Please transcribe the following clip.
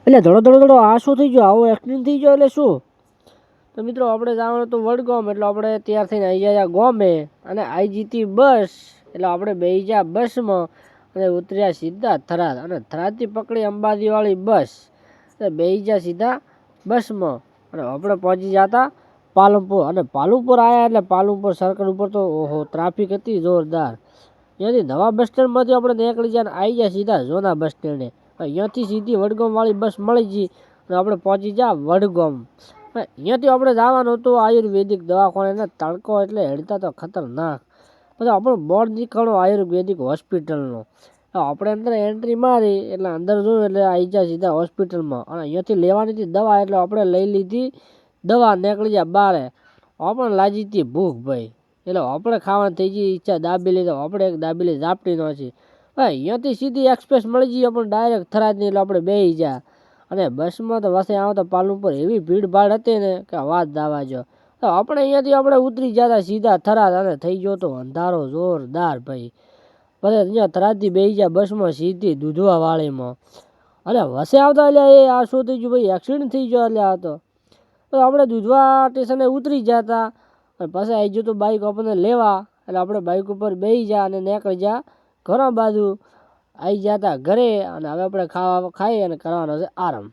એટલે ધડો આ શું થઈ ગયો, આવો એક્સિડન્ટ થઈ ગયો એટલે શું? તો મિત્રો આપણે જવાનું તો વડગામ, એટલે આપણે તૈયાર થઈને આવી ગયા ગામે અને આવી જીતી બસ. એટલે આપણે બેસી ગયા બસમાં અને ઉતર્યા સીધા થરાદ, અને થરાદથી પકડી અંબાજીવાળી બસ એટલે બેસી ગયા સીધા બસમાં અને આપણે પહોંચી જતા પાલનપુર. અને પાલનપુર આવ્યા એટલે પાલનપુર સર્કલ ઉપર તો ઓહો ટ્રાફિક હતી જોરદાર. અહીંયાથી નવા બસ સ્ટેન્ડમાંથી આપણે નીકળી ગયા અને આવી ગયા સીધા જૂના બસ સ્ટેન્ડે. અહીંયાથી સીધી વડગામવાળી બસ મળી ગઈ અને આપણે પહોંચી ગયા વડગામ. અહીંયાથી આપણે જવાનું હતું આયુર્વેદિક દવાખાને. તડકો એટલે હેડતા તો ખતરનાક. પછી આપણો બોર્ડ નીકળ્યો આયુર્વેદિક હોસ્પિટલનો. આપણે અંદર એન્ટ્રી મારી એટલે અંદર જોયું એટલે આવી ગયા સીધા હોસ્પિટલમાં. અને અહીંયાથી લેવાની હતી દવા, એટલે આપણે લઈ લીધી દવા, નીકળી ગયા બારે. આપણે લાગી હતી ભૂખ ભાઈ, એટલે આપણે ખાવાની થઈ ગઈ ઈચ્છા, દાબેલી. તો આપણે એક દાબેલી ઝાપટી નહોતી. અહીંયાથી સીધી એક્સપ્રેસ મળી ગઈ આપણે ડાયરેક્ટ થરાદની. એટલે આપણે બેસી ગયા અને બસમાં તો વસે આવતા પાલનપુર એવી ભીડભાડ હતી ને કે વાત દાવા જો. તો આપણે અહીંયાથી આપણે ઉતરી જતા સીધા થરાદ અને થઈ ગયો તો અંધારો જોરદાર ભાઈ. પછી અહીંયા થરાદથી બેસી ગયા બસમાં સીધી દૂધવાવાળીમાં. અને વસે આવતા એટલે એ આ શું થઈ ગયું ભાઈ, એક્સિડન્ટ થઈ ગયો એટલે આ તો આપણે દૂધવા સ્ટેશને ઉતરી જતા અને પછી આવી ગયું તો બાઇક આપણને લેવા. એટલે આપણે બાઇક ઉપર બેસી ગયા અને નીકળી ગયા ઘણા બાજુ આવી જતા ઘરે. અને હવે આપણે ખાઈ અને કરવાનો છે આરામ.